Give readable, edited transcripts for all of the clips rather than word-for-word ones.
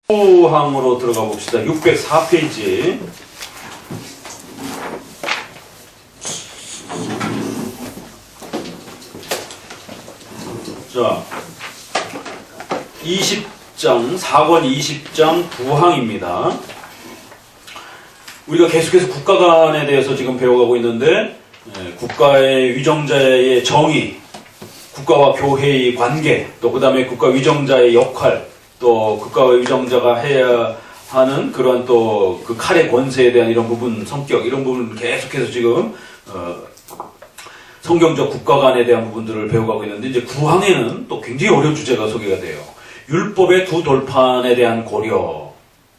항으로 들어가 봅시다. 604페이지. 자, 20장, 4권 20장 부항입니다. 우리가 계속해서 국가관에 대해서 지금 배워가고 있는데, 국가의 위정자의 정의, 국가와 교회의 관계, 또 그 다음에 국가 위정자의 역할, 또 국가와 위정자가 해야 하는 그러한 또 그 칼의 권세에 대한 이런 부분, 성격, 이런 부분을 계속해서 지금 성경적 국가관에 대한 부분들을 배워가고 있는데, 이제 구항에는 또 굉장히 어려운 주제가 소개가 돼요. 율법의 두 돌판에 대한 고려.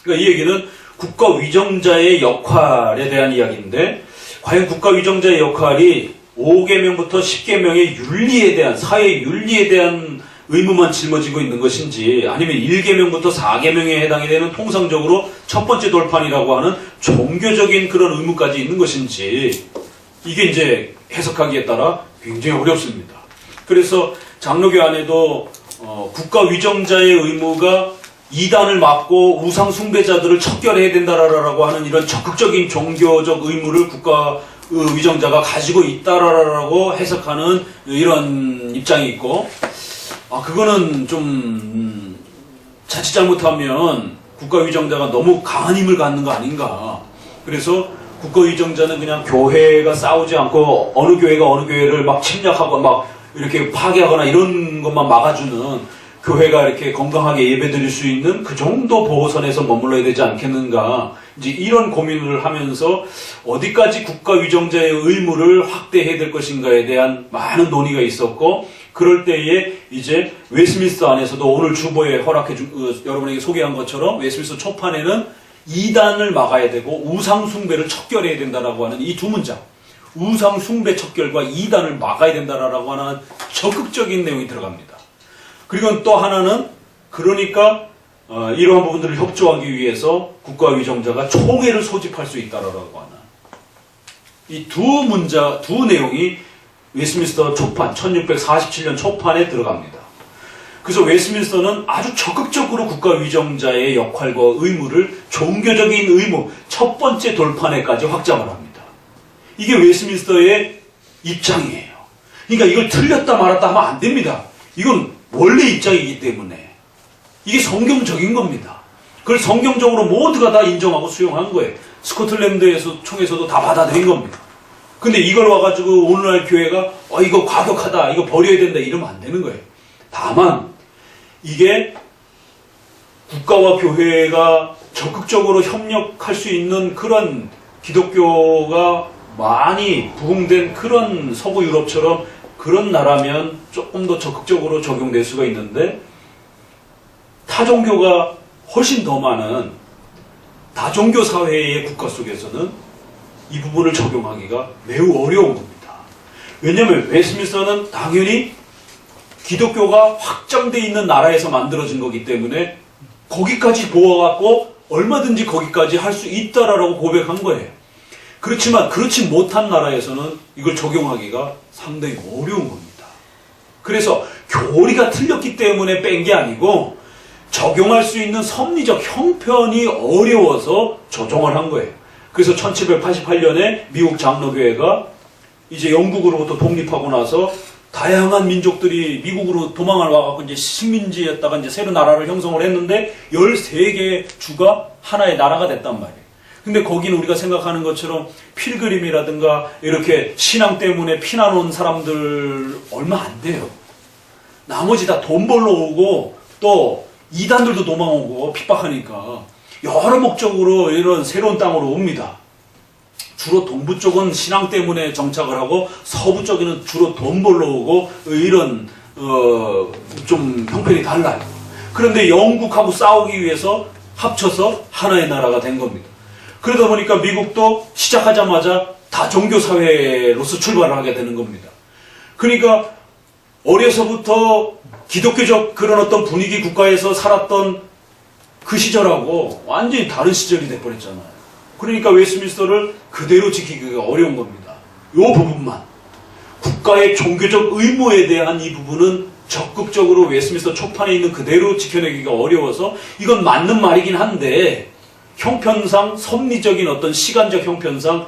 그러니까 이 얘기는 국가 위정자의 역할에 대한 이야기인데, 과연 국가 위정자의 역할이 5계명부터 10계명의 윤리에 대한, 사회 윤리에 대한 의무만 짊어지고 있는 것인지, 아니면 1계명부터 4계명에 해당이 되는 통상적으로 첫 번째 돌판이라고 하는 종교적인 그런 의무까지 있는 것인지, 이게 이제 해석하기에 따라 굉장히 어렵습니다. 그래서 장로교 안에도 국가 위정자의 의무가 이단을 막고 우상 숭배자들을 척결해야 된다라고 하는 이런 적극적인 종교적 의무를 국가 위정자가 가지고 있다라고 해석하는 이런 입장이 있고, 그거는 좀 자칫 잘못하면 국가 위정자가 너무 강한 힘을 갖는 거 아닌가. 그래서 국가 위정자는 그냥 교회가 싸우지 않고 어느 교회가 어느 교회를 막 침략하고 막 이렇게 파괴하거나 이런 것만 막아주는, 교회가 이렇게 건강하게 예배드릴 수 있는 그 정도 보호선에서 머물러야 되지 않겠는가. 이제 이런 고민을 하면서 어디까지 국가 위정자의 의무를 확대해야 될 것인가에 대한 많은 논의가 있었고, 그럴 때에 이제 웨스민스터 안에서도 오늘 주보에 여러분에게 소개한 것처럼 웨스민스터 초판에는 이단을 막아야 되고 우상 숭배를 척결해야 된다라고 하는 이 두 문장, 우상 숭배 척결과 이단을 막아야 된다라고 하는 적극적인 내용이 들어갑니다. 그리고 또 하나는, 그러니까 이러한 부분들을 협조하기 위해서 국가 위정자가 총회를 소집할 수 있다라고 하는 이 두 내용이 웨스민스터 초판, 1647년 초판에 들어갑니다. 그래서 웨스민스터는 아주 적극적으로 국가 위정자의 역할과 의무를 종교적인 의무, 첫 번째 돌판에까지 확장을 합니다. 이게 웨스민스터의 입장이에요. 그러니까 이걸 틀렸다 말았다 하면 안 됩니다. 이건 원래 입장이기 때문에 이게 성경적인 겁니다. 그걸 성경적으로 모두가 다 인정하고 수용한 거예요. 스코틀랜드에서 총에서도 다 받아들인 겁니다. 근데 이걸 와가지고 오늘날 교회가 이거 과격하다, 이거 버려야 된다 이러면 안 되는 거예요. 다만 이게 국가와 교회가 적극적으로 협력할 수 있는 그런, 기독교가 많이 부흥된 그런 서구 유럽처럼 그런 나라면 조금 더 적극적으로 적용될 수가 있는데, 타종교가 훨씬 더 많은 다종교 사회의 국가 속에서는 이 부분을 적용하기가 매우 어려운 겁니다. 왜냐하면 웨스민스터는 당연히 기독교가 확장되어 있는 나라에서 만들어진 거기 때문에 거기까지 보아갖고 얼마든지 거기까지 할 수 있다라고 고백한 거예요. 그렇지만 그렇지 못한 나라에서는 이걸 적용하기가 상당히 어려운 겁니다. 그래서 교리가 틀렸기 때문에 뺀 게 아니고 적용할 수 있는 섭리적 형편이 어려워서 조정을 한 거예요. 그래서 1788년에 미국 장로교회가 이제 영국으로부터 독립하고 나서 다양한 민족들이 미국으로 도망을 와갖고 이제 식민지였다가 이제 새로 나라를 형성을 했는데 13개의 주가 하나의 나라가 됐단 말이에요. 근데 거기는 우리가 생각하는 것처럼 필그림이라든가 이렇게 신앙 때문에 피난 온 사람들 얼마 안 돼요. 나머지 다 돈 벌러 오고 또 이단들도 도망오고 핍박하니까 여러 목적으로 이런 새로운 땅으로 옵니다. 주로 동부 쪽은 신앙 때문에 정착을 하고 서부 쪽에는 주로 돈 벌러 오고 이런 좀 형편이 달라요. 그런데 영국하고 싸우기 위해서 합쳐서 하나의 나라가 된 겁니다. 그러다 보니까 미국도 시작하자마자 다종교 사회로서 출발을 하게 되는 겁니다. 그러니까 어려서부터 기독교적 그런 어떤 분위기 국가에서 살았던 그 시절하고 완전히 다른 시절이 돼버렸잖아요. 그러니까 웨스민스터를 그대로 지키기가 어려운 겁니다. 이 부분만. 국가의 종교적 의무에 대한 이 부분은 적극적으로 웨스트민스터 초판에 있는 그대로 지켜내기가 어려워서 이건 맞는 말이긴 한데 형편상 섭리적인 어떤 시간적 형편상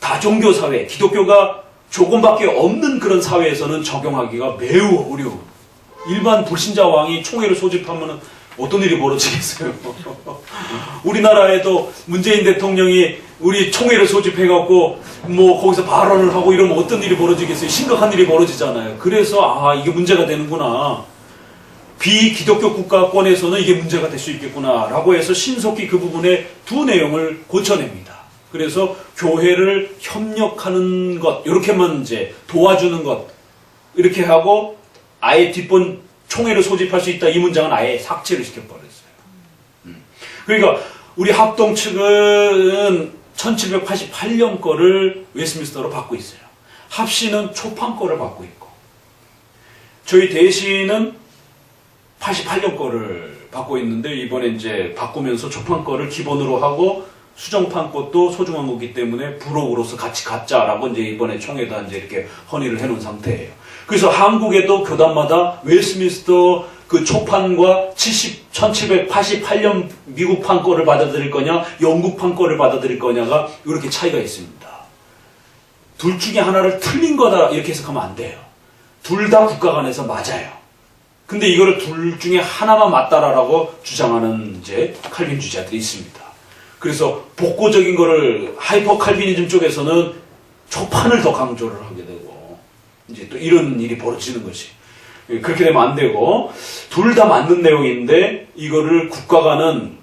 다종교 사회, 기독교가 조금밖에 없는 그런 사회에서는 적용하기가 매우 어려워. 일반 불신자 왕이 총회를 소집하면 어떤 일이 벌어지겠어요? 우리나라에도 문재인 대통령이 우리 총회를 소집해갖고 뭐 거기서 발언을 하고 이러면 어떤 일이 벌어지겠어요? 심각한 일이 벌어지잖아요. 그래서 이게 문제가 되는구나. 비기독교 국가권에서는 이게 문제가 될 수 있겠구나 라고 해서 신속히 그 부분의 두 내용을 고쳐냅니다. 그래서 교회를 협력하는 것, 이렇게만 이제 도와주는 것, 이렇게 하고 아예 뒷번 총회를 소집할 수 있다 이 문장은 아예 삭제를 시켜버렸어요. 그러니까 우리 합동 측은 1788년 거를 웨스트민스터로 받고 있어요. 합시는 초판 거를 받고 있고, 저희 대신은 88년 거를 받고 있는데 이번에 이제 바꾸면서 초판 거를 기본으로 하고 수정판 것도 소중한 거기 때문에 부록으로서 같이 갖자라고 이제 이번에 총회에다 이제 이렇게 헌의를 해놓은 상태예요. 그래서 한국에도 교단마다 웨스트민스터 그 초판과 1788년 미국판 거를 받아들일 거냐, 영국판 거를 받아들일 거냐가 이렇게 차이가 있습니다. 둘 중에 하나를 틀린 거다 이렇게 해석하면 안 돼요. 둘 다 국가 간에서 맞아요. 근데 이거를 둘 중에 하나만 맞다라고 주장하는 이제 칼빈주의자들이 있습니다. 그래서 복고적인 거를 하이퍼 칼비니즘 쪽에서는 초판을 더 강조를 하게 되고 이제 또 이런 일이 벌어지는 것이 그렇게 되면 안 되고 둘 다 맞는 내용인데 이거를 국가가는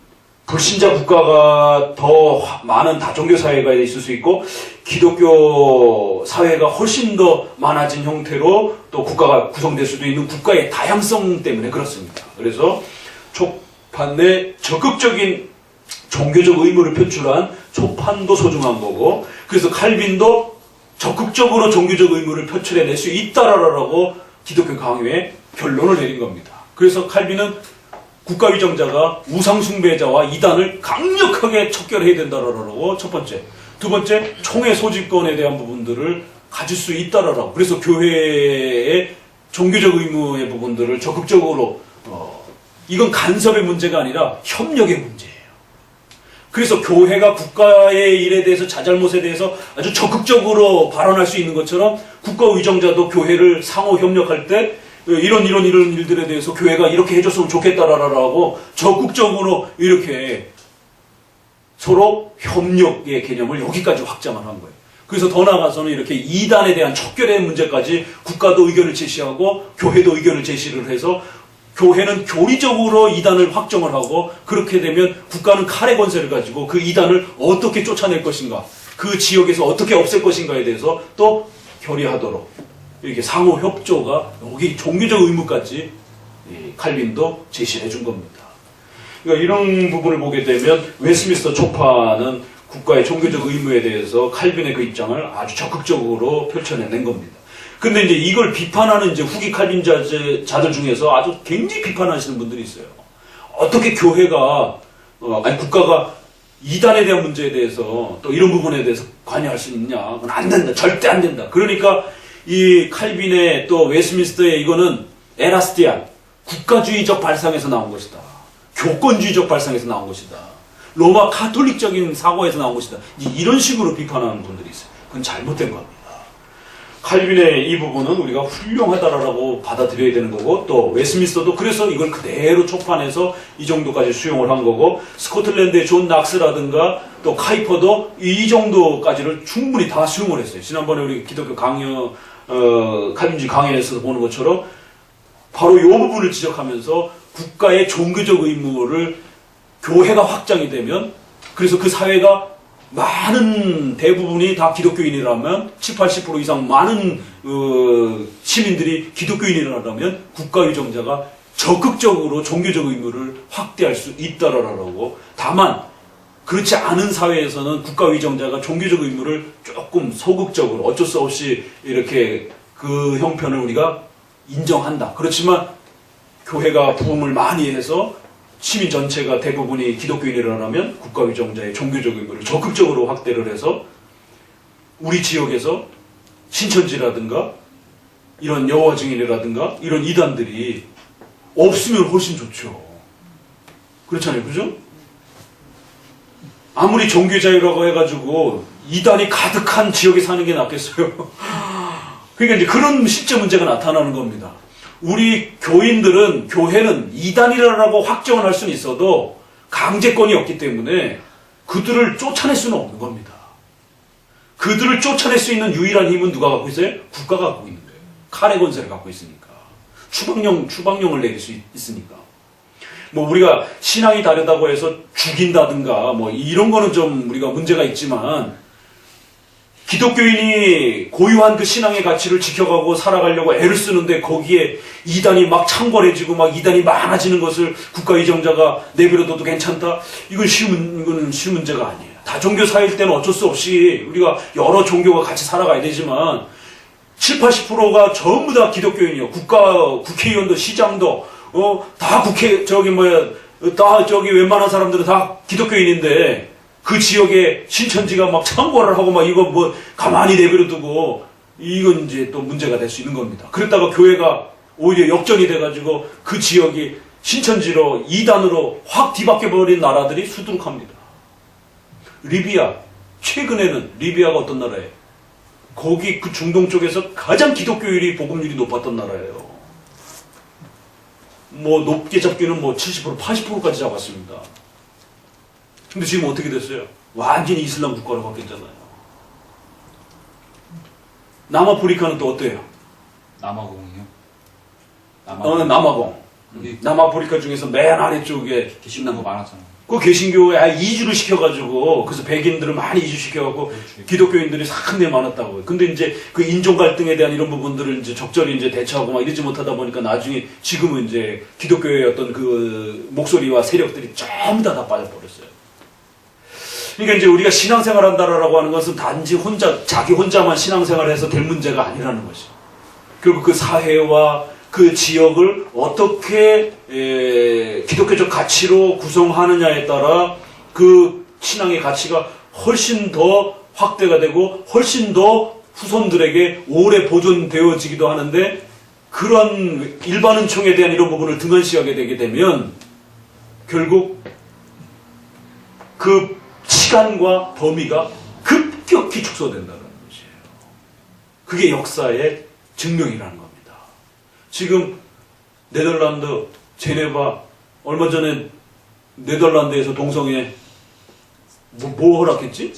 불신자 국가가 더 많은 다종교 사회가 있을 수 있고 기독교 사회가 훨씬 더 많아진 형태로 또 국가가 구성될 수도 있는 국가의 다양성 때문에 그렇습니다. 그래서 초판의 적극적인 종교적 의무를 표출한 초판도 소중한 거고 그래서 칼빈도 적극적으로 종교적 의무를 표출해낼 수 있다라고 기독교 강요에 결론을 내린 겁니다. 그래서 칼빈은 국가위정자가 우상숭배자와 이단을 강력하게 척결해야 된다라고 첫 번째. 두 번째, 총회 소집권에 대한 부분들을 가질 수 있다라고. 그래서 교회의 종교적 의무의 부분들을 적극적으로 이건 간섭의 문제가 아니라 협력의 문제예요. 그래서 교회가 국가의 일에 대해서 자잘못에 대해서 아주 적극적으로 발언할 수 있는 것처럼 국가위정자도 교회를 상호 협력할 때 이런 일들에 대해서 교회가 이렇게 해줬으면 좋겠다라고 적극적으로 이렇게 서로 협력의 개념을 여기까지 확장을 한 거예요. 그래서 더 나아가서는 이렇게 이단에 대한 척결의 문제까지 국가도 의견을 제시하고 교회도 의견을 제시를 해서 교회는 교리적으로 이단을 확정을 하고 그렇게 되면 국가는 칼의 권세를 가지고 그 이단을 어떻게 쫓아낼 것인가 그 지역에서 어떻게 없앨 것인가에 대해서 또 결의하도록 이렇게 상호 협조가 여기 종교적 의무까지 칼빈도 제시해 준 겁니다. 그러니까 이런 부분을 보게 되면 웨스트민스터 초판은 국가의 종교적 의무에 대해서 칼빈의 그 입장을 아주 적극적으로 펼쳐낸 겁니다. 근데 이제 이걸 비판하는 이제 후기 칼빈자들 중에서 아주 굉장히 비판하시는 분들이 있어요. 어떻게 교회가 국가가 이단에 대한 문제에 대해서 또 이런 부분에 대해서 관여할 수 있냐? 그건 안 된다. 절대 안 된다. 그러니까 이 칼빈의 또 웨스트민스터의 이거는 에라스티안 국가주의적 발상에서 나온 것이다. 교권주의적 발상에서 나온 것이다. 로마 카톨릭적인 사고에서 나온 것이다. 이런 식으로 비판하는 분들이 있어요. 그건 잘못된 겁니다. 칼빈의 이 부분은 우리가 훌륭하다라고 받아들여야 되는 거고 또 웨스트민스터도 그래서 이걸 그대로 초판해서 이 정도까지 수용을 한 거고 스코틀랜드의 존 낙스라든가 또 카이퍼도 이 정도까지를 충분히 다 수용을 했어요. 지난번에 우리 기독교 강요 칼빈주의 강연에서 보는 것처럼 바로 이 부분을 지적하면서 국가의 종교적 의무를 교회가 확장이 되면 그래서 그 사회가 많은 대부분이 다 기독교인이라면 70, 80% 이상 많은 시민들이 기독교인이라면 국가위정자가 적극적으로 종교적 의무를 확대할 수 있다라고. 다만 그렇지 않은 사회에서는 국가위정자가 종교적 의무를 조금 소극적으로 어쩔 수 없이 이렇게 그 형편을 우리가 인정한다. 그렇지만 교회가 부흥을 많이 해서 시민 전체가 대부분이 기독교인이라면 국가위정자의 종교적 의무를 적극적으로 확대를 해서 우리 지역에서 신천지라든가 이런 여호와 증인이라든가 이런 이단들이 없으면 훨씬 좋죠. 그렇잖아요, 그죠? 아무리 종교 자유라고 해가지고 이단이 가득한 지역에 사는 게 낫겠어요. 그러니까 이제 그런 실제 문제가 나타나는 겁니다. 우리 교인들은, 교회는 이단이라고 확정을 할 수는 있어도 강제권이 없기 때문에 그들을 쫓아낼 수는 없는 겁니다. 그들을 쫓아낼 수 있는 유일한 힘은 누가 갖고 있어요? 국가가 갖고 있는 거예요. 칼의 권세를 갖고 있으니까. 추방령을 내릴 수 있으니까. 뭐 우리가 신앙이 다르다고 해서 죽인다든가 뭐 이런 거는 좀 우리가 문제가 있지만, 기독교인이 고유한 그 신앙의 가치를 지켜가고 살아가려고 애를 쓰는데 거기에 이단이 막 창궐해지고 막 이단이 많아지는 것을 국가위정자가 내버려둬도 괜찮다? 이건 쉬운 문제가 아니에요. 다종교 사회일 때는 어쩔 수 없이 우리가 여러 종교가 같이 살아가야 되지만 70, 80%가 전부 다 기독교인이요. 국회의원도 시장도 다 다 웬만한 사람들은 다 기독교인인데 그 지역에 신천지가 막 창궐을 하고 막 이거 뭐 가만히 내버려두고 이건 이제 또 문제가 될 수 있는 겁니다. 그랬다가 교회가 오히려 역전이 돼가지고 그 지역이 신천지로 이단으로 확 뒤바뀌어버린 나라들이 수두룩합니다. 리비아, 최근에는 리비아가 어떤 나라예요? 거기 그 중동 쪽에서 가장 기독교율이 복음률이 높았던 나라예요. 뭐 높게 잡기는 뭐 70%, 80%까지 잡았습니다. 근데 지금 어떻게 됐어요? 완전히 이슬람 국가로 바뀌었잖아요. 남아프리카는 또 어때요? 남아공이요? 남아공. 남아프리카 중에서 맨 아래쪽에 개신교 많았잖아요. 그 개신교에 이주를 시켜가지고, 그래서 백인들을 많이 이주시켜가지고 기독교인들이 상당히 많았다고요. 근데 이제 그 인종 갈등에 대한 이런 부분들을 이제 적절히 이제 대처하고 막 이러지 못하다 보니까 나중에 지금은 이제 기독교의 어떤 그 목소리와 세력들이 전부 다 빠져버렸어요. 그러니까 이제 우리가 신앙생활 한다라고 하는 것은 단지 자기 혼자만 신앙생활을 해서 될 문제가 아니라는 것이죠. 결국 그 사회와 그 지역을 어떻게 기독교적 가치로 구성하느냐에 따라 그 신앙의 가치가 훨씬 더 확대가 되고 훨씬 더 후손들에게 오래 보존되어지기도 하는데, 그런 일반은총에 대한 이런 부분을 등한시하게 되게 되면 결국 그 시간과 범위가 급격히 축소된다는 것이에요. 그게 역사의 증명이라는 겁니다. 지금 네덜란드, 제네바, 얼마 전에 네덜란드에서 동성애 뭐 허락했지?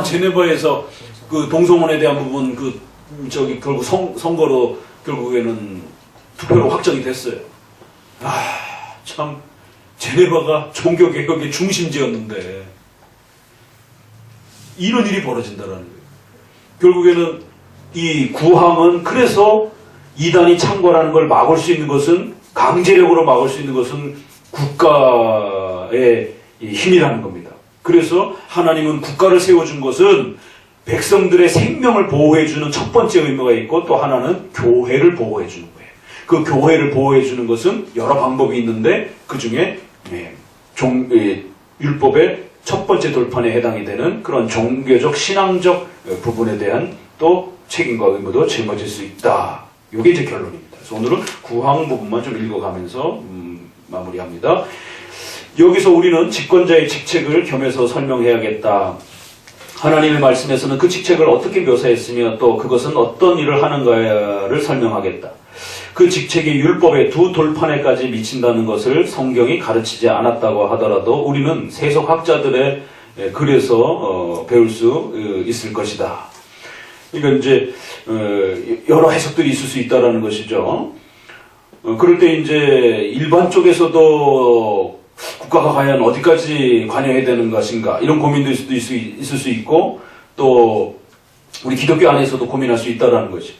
제네바에서 그 동성혼에 대한 부분 결국 선거로 결국에는 투표로 확정이 됐어요. 참 제네바가 종교개혁의 중심지였는데 이런 일이 벌어진다는 거예요. 결국에는 이 구항은, 그래서 이단이 창궐하는 걸 막을 수 있는 것은, 강제력으로 막을 수 있는 것은 국가의 힘이라는 겁니다. 그래서 하나님은 국가를 세워준 것은 백성들의 생명을 보호해주는 첫 번째 의무가 있고, 또 하나는 교회를 보호해주는 거예요. 그 교회를 보호해주는 것은 여러 방법이 있는데 그 중에 율법의 첫 번째 돌판에 해당이 되는 그런 종교적, 신앙적 부분에 대한 또 책임과 의무도 짊어질 수 있다. 이게 이제 결론입니다. 그래서 오늘은 구항 부분만 좀 읽어가면서 마무리합니다. 여기서 우리는 집권자의 직책을 겸해서 설명해야겠다. 하나님의 말씀에서는 그 직책을 어떻게 묘사했으며 또 그것은 어떤 일을 하는가를 설명하겠다. 그 직책이 율법의 두 돌판에까지 미친다는 것을 성경이 가르치지 않았다고 하더라도 우리는 세속학자들의 글에서 배울 수 있을 것이다. 그러니까 이제 여러 해석들이 있을 수 있다라는 것이죠. 그럴 때 이제 일반 쪽에서도 국가가 과연 어디까지 관여해야 되는 것인가, 이런 고민도 있을 수 있고, 또 우리 기독교 안에서도 고민할 수 있다라는 거죠.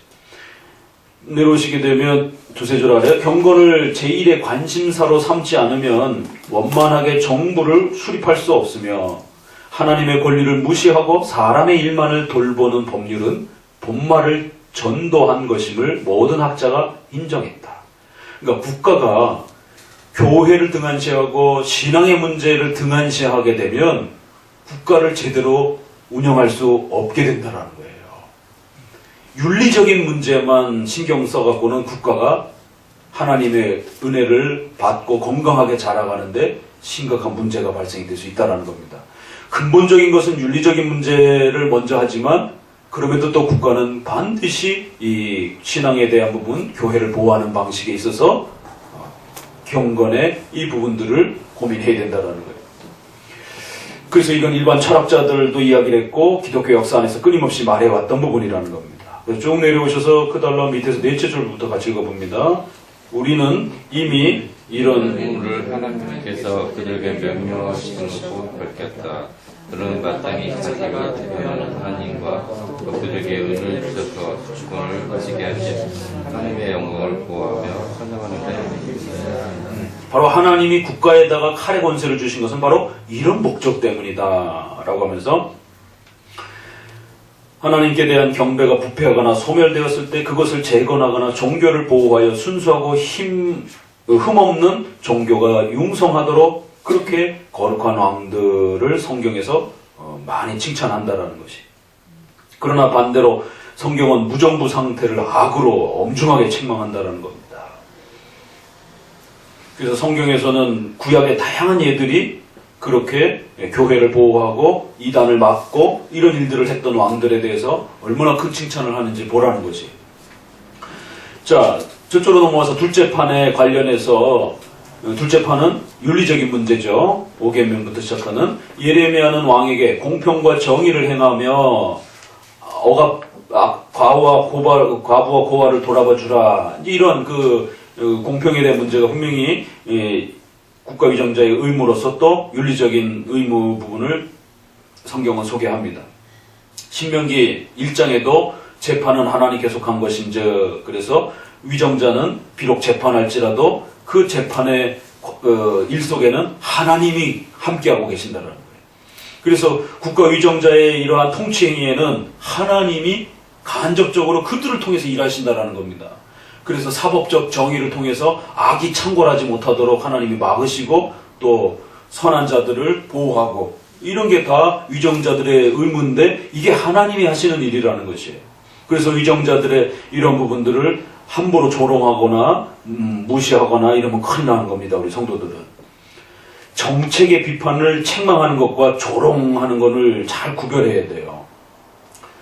내려오시게 되면 두세 줄 아래요. 경건을 제1의 관심사로 삼지 않으면 원만하게 정부를 수립할 수 없으며 하나님의 권리를 무시하고 사람의 일만을 돌보는 법률은 본말을 전도한 것임을 모든 학자가 인정했다. 그러니까 국가가 교회를 등한시하고 신앙의 문제를 등한시하게 되면 국가를 제대로 운영할 수 없게 된다는 거예요. 윤리적인 문제만 신경 써갖고는 국가가 하나님의 은혜를 받고 건강하게 자라가는데 심각한 문제가 발생이 될 수 있다는 겁니다. 근본적인 것은 윤리적인 문제를 먼저 하지만 그럼에도 또 국가는 반드시 이 신앙에 대한 부분, 교회를 보호하는 방식에 있어서 경건의 이 부분들을 고민해야 된다는 거예요. 그래서 이건 일반 철학자들도 이야기를 했고 기독교 역사 안에서 끊임없이 말해왔던 부분이라는 겁니다. 쭉 내려오셔서 그 달러 밑에서 넷째 줄부터 같이 읽어봅니다. 우리는 이미 이런 우를 하나님께서 그들에게 명령하시고 밝혔다. 그런 마땅히 자기가 대표하는 하나님과 또 그들에게 은을 주셔서 주권을 가지게 하신 하나님의 영광을 보호하며 찬양하는데 바로 하나님이 국가에다가 칼의 권세를 주신 것은 바로 이런 목적 때문이다 라고 하면서 하나님께 대한 경배가 부패하거나 소멸되었을 때 그것을 재건하거나 종교를 보호하여 순수하고 흠없는 종교가 융성하도록 그렇게 거룩한 왕들을 성경에서 많이 칭찬한다라는 것이. 그러나 반대로 성경은 무정부 상태를 악으로 엄중하게 책망한다라는 겁니다. 그래서 성경에서는 구약의 다양한 예들이 그렇게 교회를 보호하고 이단을 막고 이런 일들을 했던 왕들에 대해서 얼마나 큰 칭찬을 하는지 보라는 것이. 자, 저쪽으로 넘어와서 둘째 판에 관련해서 둘째 판은 윤리적인 문제죠. 5계명부터 시작하는 예레미야는 왕에게 공평과 정의를 행하며 과부와 고아를 돌아봐 주라. 이런 공평에 대한 문제가 분명히 국가 위정자의 의무로서 또 윤리적인 의무 부분을 성경은 소개합니다. 신명기 1장에도 재판은 하나님께서 한 것인즉 그래서 위정자는 비록 재판할지라도 그 재판의 일 속에는 하나님이 함께하고 계신다는 거예요. 그래서 국가 위정자의 이러한 통치 행위에는 하나님이 간접적으로 그들을 통해서 일하신다는 겁니다. 그래서 사법적 정의를 통해서 악이 창궐하지 못하도록 하나님이 막으시고 또 선한 자들을 보호하고 이런 게 다 위정자들의 의무인데 이게 하나님이 하시는 일이라는 것이에요. 그래서 위정자들의 이런 부분들을 함부로 조롱하거나 무시하거나 이러면 큰일 나는 겁니다. 우리 성도들은. 정책의 비판을 책망하는 것과 조롱하는 것을 잘 구별해야 돼요.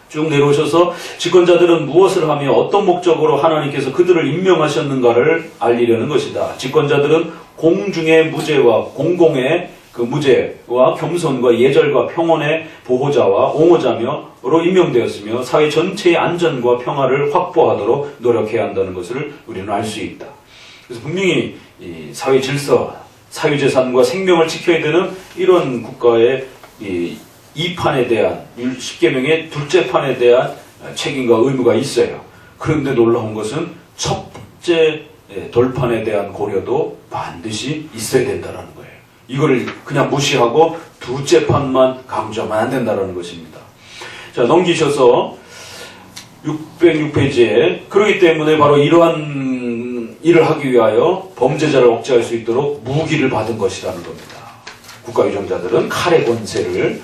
쭉 내려오셔서 집권자들은 무엇을 하며 어떤 목적으로 하나님께서 그들을 임명하셨는가를 알리려는 것이다. 집권자들은 공중의 무죄와 공공의 그 무죄와 겸손과 예절과 평온의 보호자와 옹호자며로 임명되었으며 사회 전체의 안전과 평화를 확보하도록 노력해야 한다는 것을 우리는 알 수 있다. 그래서 분명히 이 사회 질서, 사유재산과 생명을 지켜야 되는 이런 국가의 이 판에 대한 10계명의 둘째 판에 대한 책임과 의무가 있어요. 그런데 놀라운 것은 첫 번째 돌판에 대한 고려도 반드시 있어야 된다는 거예요. 이거를 그냥 무시하고 둘째 판만 강조하면 안 된다는 것입니다. 자, 넘기셔서 606페이지에 그렇기 때문에 바로 이러한 일을 하기 위하여 범죄자를 억제할 수 있도록 무기를 받은 것이라는 겁니다. 국가위정자들은 칼의 권세를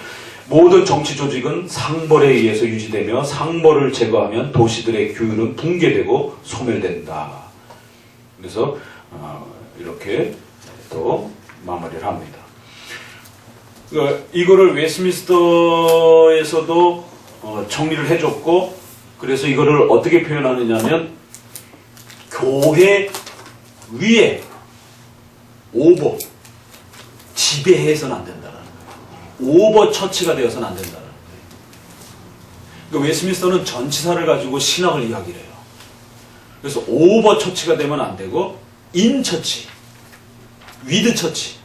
모든 정치 조직은 상벌에 의해서 유지되며 상벌을 제거하면 도시들의 규율은 붕괴되고 소멸된다. 그래서 이렇게 또 마무리를 합니다. 이거를 웨스트민스터에서도 정리를 해줬고 그래서 이거를 어떻게 표현하느냐면 교회 위에 오버 지배해서는 안 된다는 거예요. 오버 처치가 되어서는 안 된다는 거예요. 그러니까 웨스트민스터는 전치사를 가지고 신학을 이야기를 해요. 그래서 오버 처치가 되면 안 되고 인 처치, 위드 처치,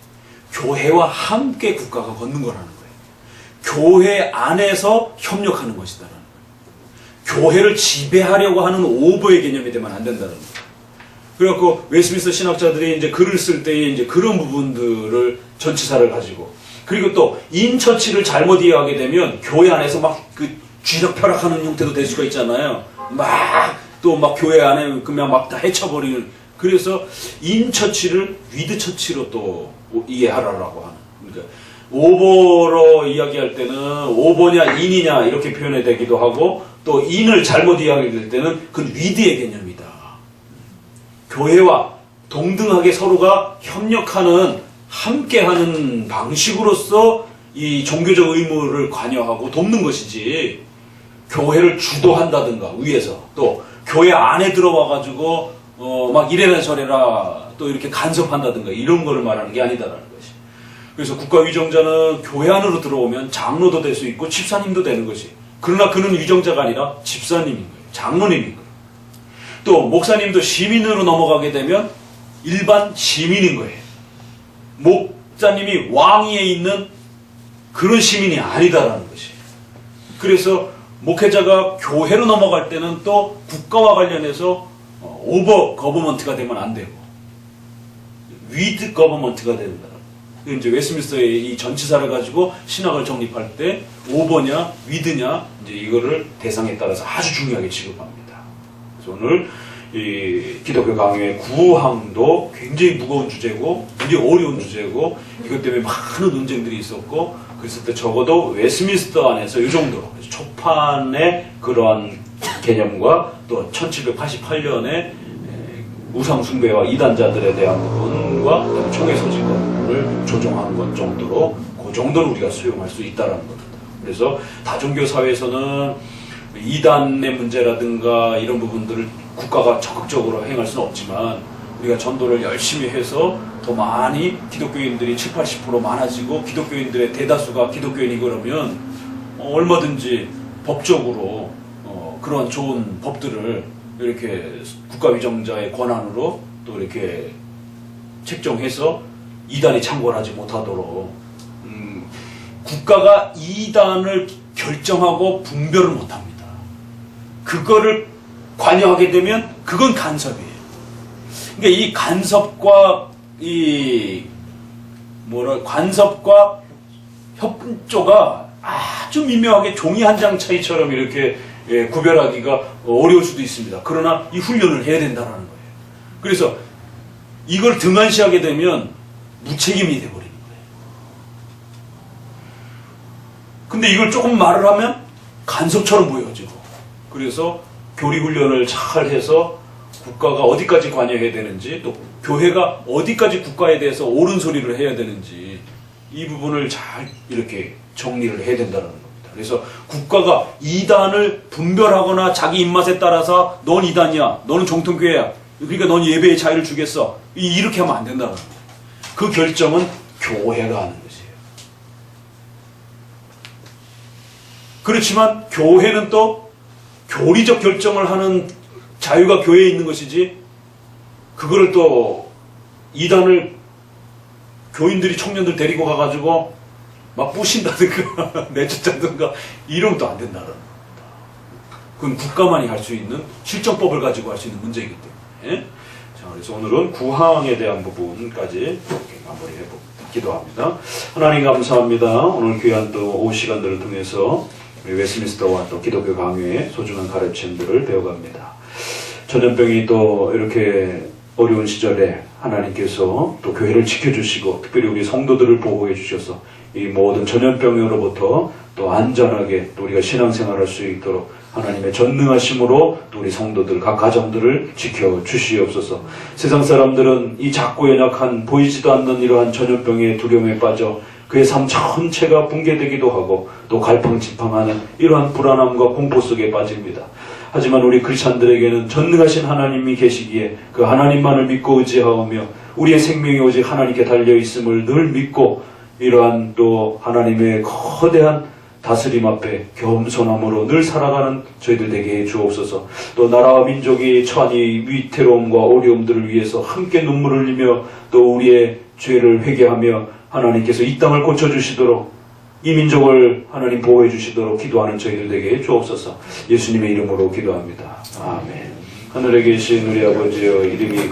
교회와 함께 국가가 걷는 거라는 거예요. 교회 안에서 협력하는 것이다라는 거예요. 교회를 지배하려고 하는 오버의 개념이 되면 안 된다는 거예요. 그래갖고 웨스트민스터 신학자들이 이제 글을 쓸 때에 이제 그런 부분들을 전치사를 가지고 그리고 또 인처치를 잘못 이해하게 되면 교회 안에서 막 그 쥐락펴락하는 형태도 될 수가 있잖아요. 또 막 교회 안에 그냥 막 다 해쳐버리는. 그래서 인처치를 위드처치로 또 이해하라라고 하는. 그러니까 오버로 이야기할 때는 오버냐 인이냐 이렇게 표현이 되기도 하고 또 인을 잘못 이야기할 때는 그건 위드의 개념이다. 교회와 동등하게 서로가 협력하는, 함께하는 방식으로서 이 종교적 의무를 관여하고 돕는 것이지, 교회를 주도한다든가 위에서 또 교회 안에 들어와가지고 막 이래라 저래라 또 이렇게 간섭한다든가 이런 거를 말하는 게 아니다라는 것이. 그래서 국가위정자는 교회 안으로 들어오면 장로도 될 수 있고 집사님도 되는 것이. 그러나 그는 위정자가 아니라 집사님인 거예요. 장로님인 거예요. 또 목사님도 시민으로 넘어가게 되면 일반 시민인 거예요. 목사님이 왕위에 있는 그런 시민이 아니다라는 것이. 그래서 목회자가 교회로 넘어갈 때는 또 국가와 관련해서 오버 거버먼트가 되면 안 되고 위드 거버먼트가 된다. 이제 웨스트민스터의 이 전치사를 가지고 신학을 정립할 때 오버냐 위드냐 이제 이거를 대상에 따라서 아주 중요하게 취급합니다. 그래서 오늘 이 기독교 강요의 구항도 굉장히 무거운 주제고 굉장히 어려운 주제고 이것 때문에 많은 논쟁들이 있었고 그랬을 때 적어도 웨스트민스터 안에서 이 정도로 초판의 그러한 개념과 또 1788년에 우상 숭배와 이단자들에 대한 부분과 총회 소집을 조정한 것 정도로 그 정도는 우리가 수용할 수 있다는 겁니다. 그래서 다종교 사회에서는 이단의 문제라든가 이런 부분들을 국가가 적극적으로 행할 수는 없지만 우리가 전도를 열심히 해서 더 많이 기독교인들이 70, 80% 많아지고 기독교인들의 대다수가 기독교인이 그러면 얼마든지 법적으로 그런 좋은 법들을 이렇게 국가위정자의 권한으로 또 이렇게 책정해서 이단이 창궐하지 못하도록 국가가 이단을 결정하고 분별을 못합니다. 그거를 관여하게 되면 그건 간섭이에요. 그러니까 이 간섭과 간섭과 협조가 아주 미묘하게 종이 한 장 차이처럼 이렇게 구별하기가 어려울 수도 있습니다. 그러나 이 훈련을 해야 된다는 거예요. 그래서 이걸 등한시하게 되면 무책임이 돼버리는 거예요. 근데 이걸 조금 말을 하면 간섭처럼 보여지고 그래서 교리훈련을 잘 해서 국가가 어디까지 관여해야 되는지 또 교회가 어디까지 국가에 대해서 옳은 소리를 해야 되는지 이 부분을 잘 이렇게 정리를 해야 된다는 겁니다. 그래서 국가가 이단을 분별하거나 자기 입맛에 따라서 넌 이단이야, 너는 정통교회야, 그러니까 넌 예배의 자유를 주겠어 이렇게 하면 안 된다는 겁니다. 그 결정은 교회가 하는 것이에요. 그렇지만 교회는 또 교리적 결정을 하는 자유가 교회에 있는 것이지 그거를 또 이단을 교인들이 청년들 데리고 가가지고 막 부신다든가 내쫓다든가 이러면 또 안 된다는 겁니다. 그건 국가만이 할 수 있는 실정법을 가지고 할 수 있는 문제이기 때문에 자 그래서 오늘은 구항에 대한 부분까지 이렇게 마무리해 기도합니다. 하나님 감사합니다. 오늘 귀한 또 오후 시간들을 통해서 우리 웨스트민스터와 또 기독교 강요의 소중한 가르침들을 배워갑니다. 전염병이 또 이렇게 어려운 시절에 하나님께서 또 교회를 지켜주시고 특별히 우리 성도들을 보호해 주셔서 이 모든 전염병으로부터 또 안전하게 또 우리가 신앙생활할 수 있도록 하나님의 전능하심으로 또 우리 성도들 각 가정들을 지켜주시옵소서. 세상 사람들은 이 작고 연약한 보이지도 않는 이러한 전염병의 두려움에 빠져 그의 삶 전체가 붕괴되기도 하고 또 갈팡질팡하는 이러한 불안함과 공포 속에 빠집니다. 하지만 우리 크리스찬들에게는 전능하신 하나님이 계시기에 그 하나님만을 믿고 의지하오며 우리의 생명이 오직 하나님께 달려있음을 늘 믿고 이러한 또 하나님의 거대한 다스림 앞에 겸손함으로 늘 살아가는 저희들 되게 해 주옵소서. 또 나라와 민족이 처한 이 위태로움과 어려움들을 위해서 함께 눈물을 흘리며 또 우리의 죄를 회개하며 하나님께서 이 땅을 고쳐주시도록 이 민족을 하나님 보호해 주시도록 기도하는 저희들 되게 해 주옵소서. 예수님의 이름으로 기도합니다. 아멘. 하늘에 계신 우리 아버지여 이름이